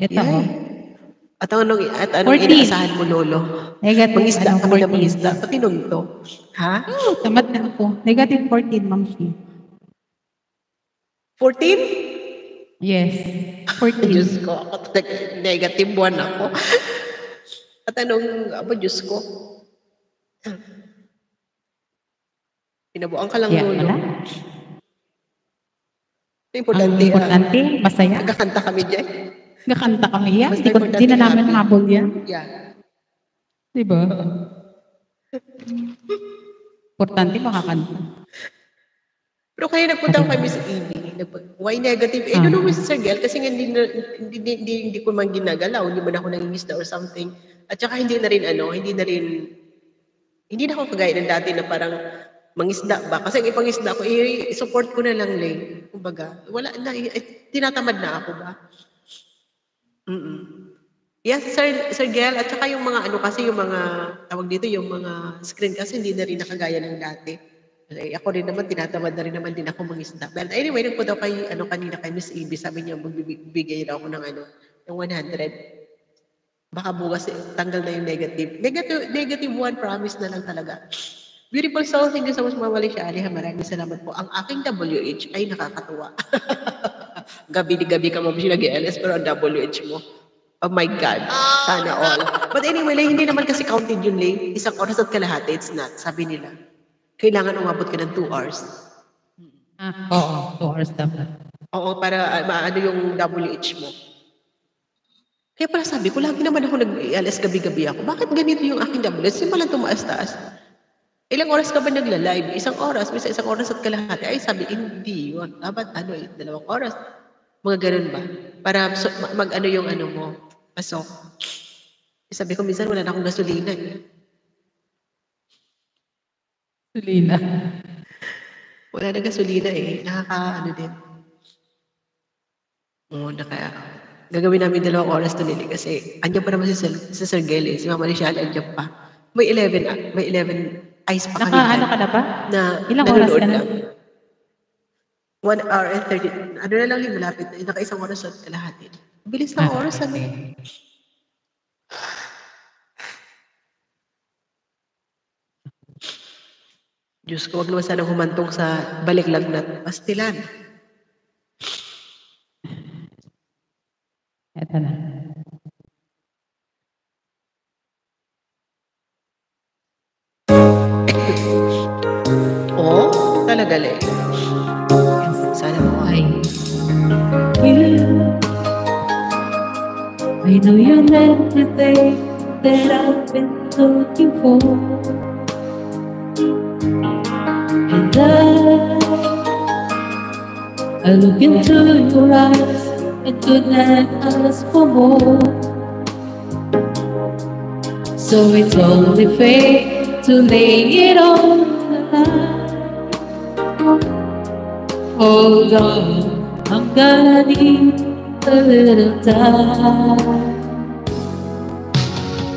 Ito. Yay. At anong 14. inaasahan mo, Lolo? Negative, Mangisda ano, kami na 14. mangisda. Pati nunto. Ha? Oh, tamad na ako. Negative 14, Ma'am Shi. 14? Yes, 14. Diyos ko, ako negative 1 ako. At Diyos ko. Pinabuan ka lang, Yeah, Lolo. wala. Importante, Ang importante, masaya. nagkakanta kami dyan. Nagkakanta kami yan. Basta Hindi na namin happy. habol yan. Yeah. Diba? Importante makakanta. Pero kaya nagpunta ako kay Miss Evie. Why negative? No, Miss Sergel, kasi nga hindi ko man ginagalaw, hindi man ako nangingisda or something. At saka hindi na ako kagaya ng dati na parang mangisda ba? Kasi ang ipangisda ko, i-support ko na lang lang. Kumbaga, wala na, tinatamad na ako ba? Yes, Sir Gel, at saka yung mga kasi yung mga, tawag dito, yung mga screen kasi hindi na rin nakagaya ng dati. Ako rin naman, tinatamad na rin naman din ako mangisda. But anyway, nagpunta ako kay, kanina kay Miss Evie, sabi niya, magbibigay daw ako ng yung 100. Baka bukas, tanggal na yung negative. Negative 1, promise na lang talaga. Beautiful soul, thank you so much, Mama Licialia. Maraming salamat po. Ang aking WH ay nakakatuwa. Gabi-gabi ka mo nag-LS, pero ang WH mo, oh my God, sana all. But anyway, hindi naman kasi counted yun, Lay. 1 oras at kalahati, it's not, sabi nila. Kailangan umabot ka ng 2 hours. Oo, 2 hours dapat. Oo, para maano yung WH mo. Kaya pala sabi ko, lagi naman ako nag-LS gabi-gabi ako. Bakit ganito yung aking WH? Simulan tumaas-taas. Ilang oras ka ba nagla-live? 1 oras, may 1 oras at kalahati. Ay, sabi, hindi yun. Dapat 2 oras. Mga ganun ba? Para mag-ano yung mo, pasok. Sabi ko, minsan wala na akong gasolina. Gasolina? Wala na gasolina nakaka din. Oo, gagawin namin 2 oras to Lily kasi andyan pa naman si Sir Gel, si Mama Licialia andyan pa. May 11 eyes pa kami dyan. Ka na ba? Ilang oras ka na? 1 hour and 30. Na lang yung malapit na. Naka-1 oras at kalahati. Bilis na oras. Diyos ko, wag naman sana humantong sa baliklagnat. Pastilan. Eto na. Talaga, Lay. Sana mo ay. I know you're everything that I've been looking for. And I look into your eyes and could not ask for more. So it's only fair to lay it on the line. Hold on, I'm gonna need a little time.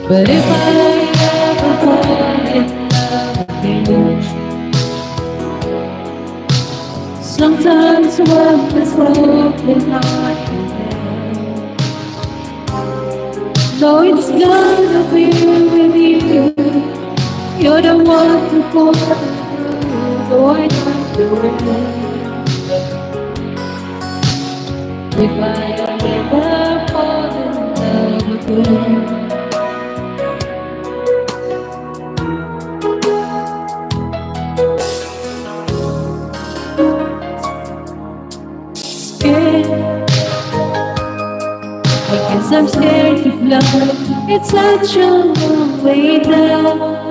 But if I ever fall in love again, sometimes when this broken heart can end, no, it's gonna be with you. You're the one to pull through, though I don't do it. If I ever fall in love again, because I'm scared of love. It's such a long way down.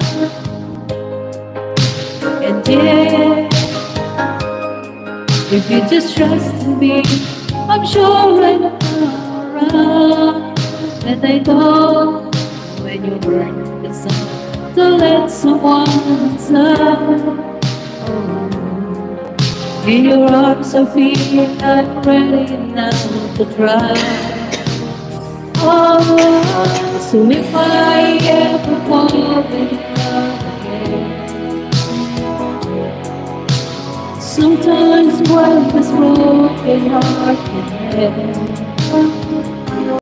And yeah, if you just trust me, I'm sure I know around. And I know when you burn the sun to let someone inside. In your arms I feel I'm ready now to try. So if I ever fall in love again, sometimes when this broken heart can end,